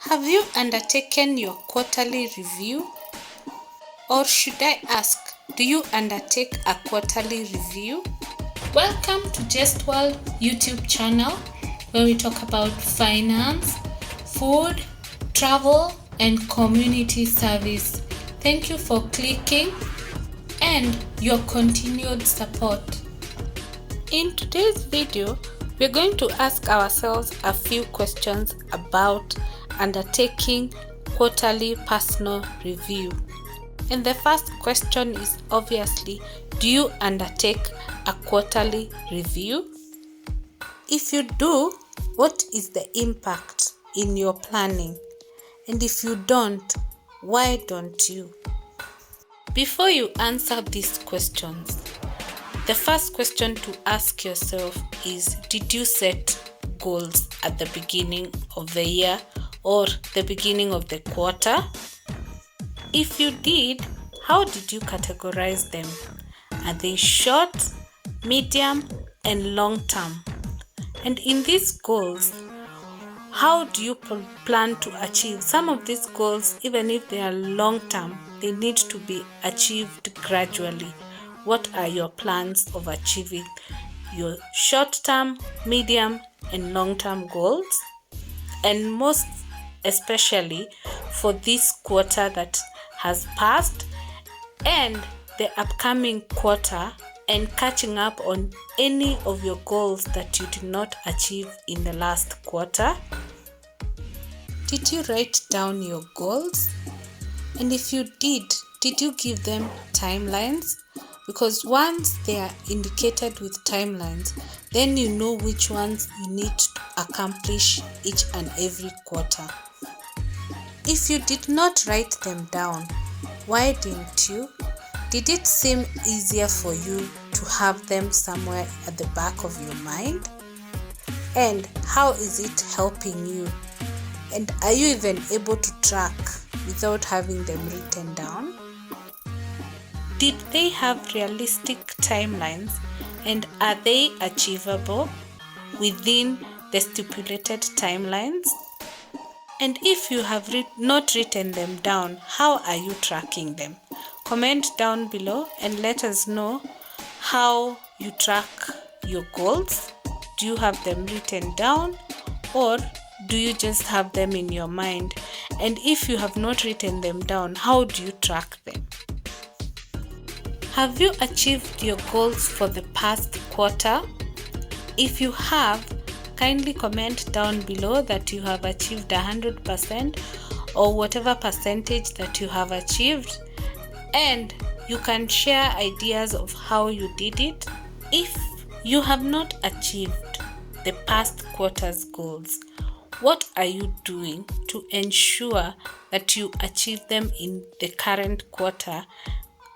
Have you undertaken your quarterly review? Or should I ask, do you undertake a quarterly review? Welcome to Just World YouTube channel, where we talk about finance, food, travel, and community service. Thank you for clicking and your continued support. In today's video, we're going to ask ourselves a few questions about undertaking quarterly personal review. And the first question is obviously, do you undertake a quarterly review? If you do, what is the impact in your planning? And if you don't, why don't you? Before you answer these questions, the first question to ask yourself is, did you set goals at the beginning of the year or the beginning of the quarter? If you did, how did you categorize them? Are they short, medium, and long term? And in these goals, how do you plan to achieve some of these goals? Even if they are long term, they need to be achieved gradually. What are your plans of achieving your short term, medium, and long term goals? And most especially for this quarter that has passed and the upcoming quarter, and catching up on any of your goals that you did not achieve in the last quarter. Did you write down your goals? And if you did you give them timelines? Because once they are indicated with timelines, then you know which ones you need to accomplish each and every quarter. If you did not write them down, why didn't you? Did it seem easier for you to have them somewhere at the back of your mind? And how is it helping you? And are you even able to track without having them written down? Did they have realistic timelines, and are they achievable within the stipulated timelines? And if you have not written them down, how are you tracking them? Comment down below and let us know how you track your goals. Do you have them written down, or do you just have them in your mind? And if you have not written them down, how do you track them? Have you achieved your goals for the past quarter? If you have, kindly comment down below that you have achieved 100% or whatever percentage that you have achieved, and you can share ideas of how you did it. If you have not achieved the past quarter's goals, what are you doing to ensure that you achieve them in the current quarter,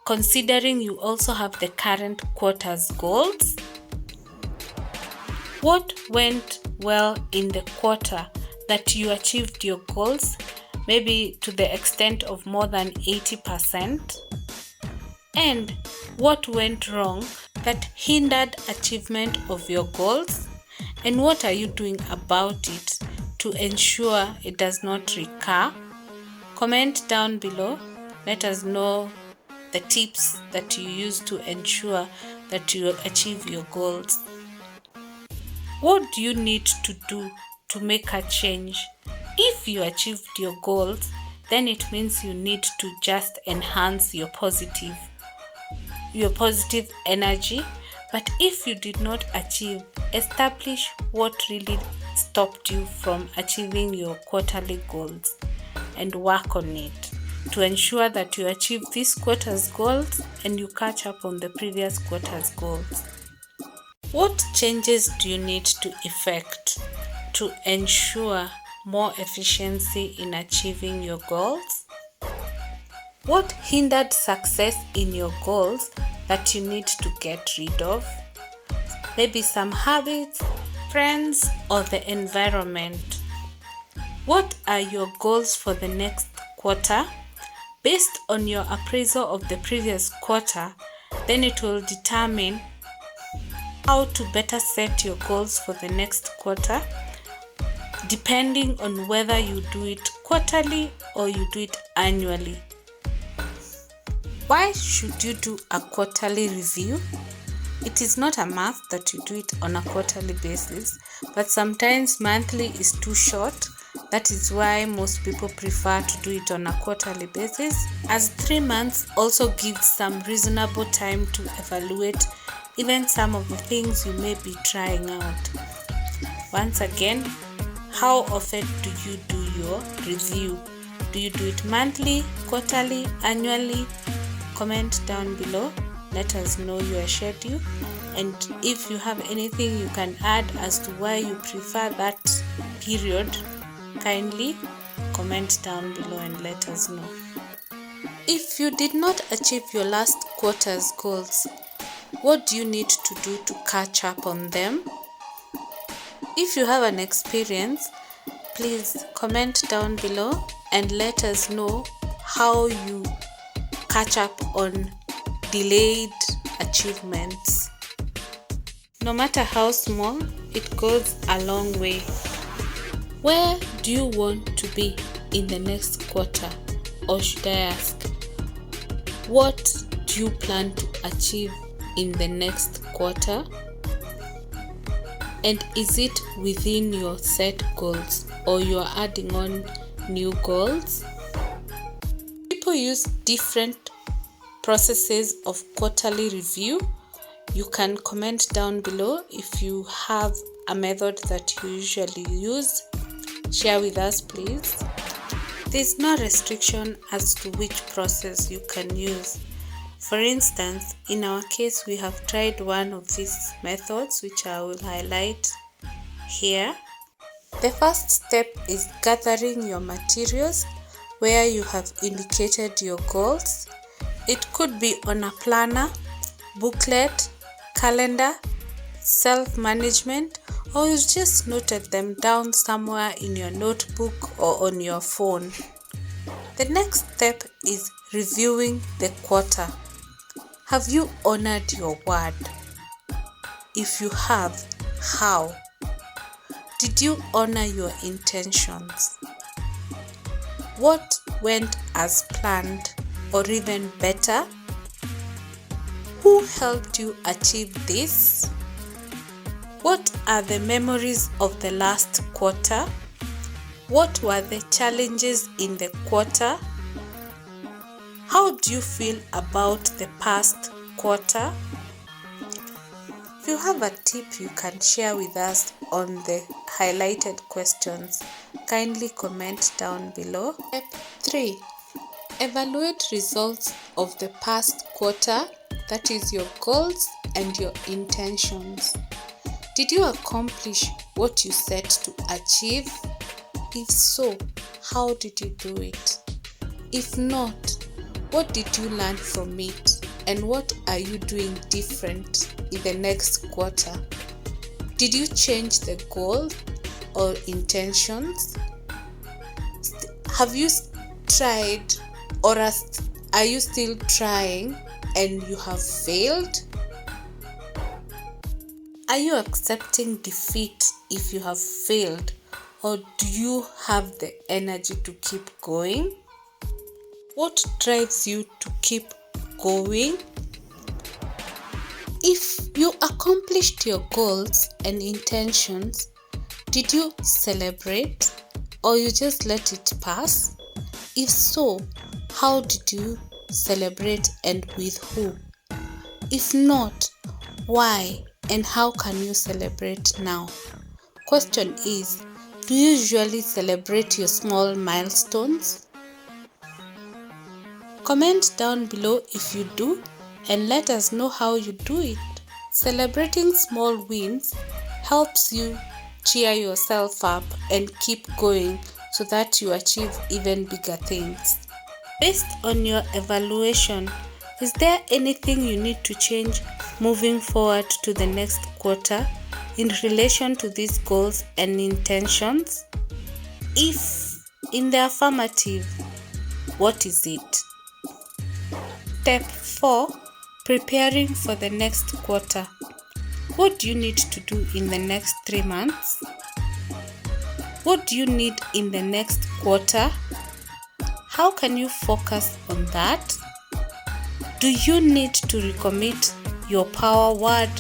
considering you also have the current quarter's goals? What went well in the quarter that you achieved your goals, maybe to the extent of more than 80%? And what went wrong that hindered achievement of your goals? And what are you doing about it to ensure it does not recur? Comment down below. Let us know the tips that you use to ensure that you achieve your goals. What do you need to do to make a change? If you achieved your goals, then it means you need to just enhance your positive energy. But if you did not achieve, establish what really stopped you from achieving your quarterly goals and work on it to ensure that you achieve this quarter's goals and you catch up on the previous quarter's goals. What changes do you need to effect to ensure more efficiency in achieving your goals? What hindered success in your goals that you need to get rid of? Maybe some habits, friends, or the environment. What are your goals for the next quarter? Based on your appraisal of the previous quarter, then it will determine how to better set your goals for the next quarter. depending on whether you do it quarterly or you do it annually. Why should you do a quarterly review? It is not a must that you do it on a quarterly basis, but sometimes monthly is too short. That is why most people prefer to do it on a quarterly basis, as 3 months also gives some reasonable time to evaluate even some of the things you may be trying out. Once again, how often do you do your review? Do you do it monthly, quarterly, annually? Comment down below. Let us know your schedule, and if you have anything you can add as to why you prefer that period, kindly comment down below and let us know. If you did not achieve your last quarter's goals, what do you need to do to catch up on them? If you have an experience, please comment down below and let us know how you catch up on delayed achievements. No matter how small, it goes a long way. Where do you want to be in the next quarter? Or should I ask, what do you plan to achieve in the next quarter? And is it within your set goals, or you are adding on new goals? People use different processes of quarterly review. You can comment down below if you have a method that you usually use. Share with us, please. There's no restriction as to which process you can use. For instance, in our case, we have tried one of these methods, which I will highlight here. The first step is gathering your materials where you have indicated your goals. It could be on a planner, booklet, calendar, self-management, or you just noted them down somewhere in your notebook or on your phone. The next step is reviewing the quarter. Have you honored your word? If you have, how? Did you honor your intentions? What went as planned or even better? Who helped you achieve this? What are the memories of the last quarter? What were the challenges in the quarter? How do you feel about the past quarter? If you have a tip you can share with us on the highlighted questions, kindly comment down below. Step 3. Evaluate results of the past quarter, that is your goals and your intentions. Did you accomplish what you set to achieve? If so, how did you do it? If not, what did you learn from it, and what are you doing different in the next quarter? Did you change the goal or intentions? Have you tried, or are you still trying and you have failed? Are you accepting defeat if you have failed, or do you have the energy to keep going? What drives you to keep going? If you accomplished your goals and intentions, did you celebrate, or you just let it pass? If so, how did you celebrate and with who? If not, why and how can you celebrate now? Question is, do you usually celebrate your small milestones? Comment down below if you do, and let us know how you do it. Celebrating small wins helps you cheer yourself up and keep going so that you achieve even bigger things. Based on your evaluation, is there anything you need to change moving forward to the next quarter in relation to these goals and intentions? If in the affirmative, what is it? Step 4. Preparing for the next quarter. What do you need to do in the next 3 months? What do you need in the next quarter? How can you focus on that? Do you need to recommit your power word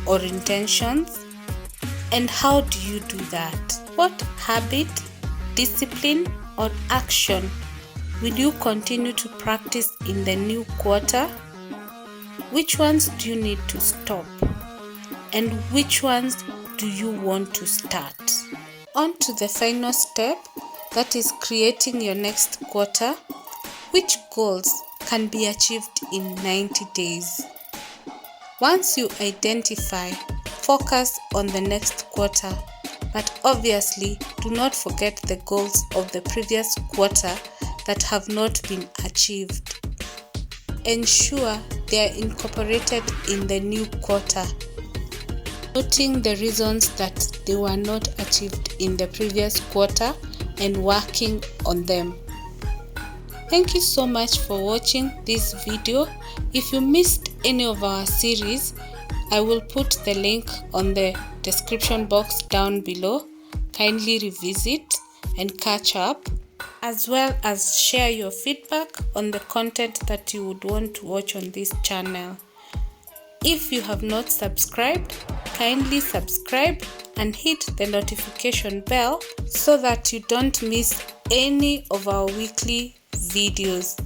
or intentions? And how do you do that? What habit, discipline, or action will you continue to practice in the new quarter? Which ones do you need to stop? And which ones do you want to start? On to the final step, that is creating your next quarter. Which goals can be achieved in 90 days? Once you identify, focus on the next quarter, but obviously do not forget the goals of the previous quarter that have not been achieved. Ensure they are incorporated in the new quarter, noting the reasons that they were not achieved in the previous quarter and working on them. Thank you so much for watching this video. If you missed any of our series, I will put the link on the description box down below. Kindly revisit and catch up, as well as share your feedback on the content that you would want to watch on this channel. If you have not subscribed, kindly subscribe and hit the notification bell so that you don't miss any of our weekly videos.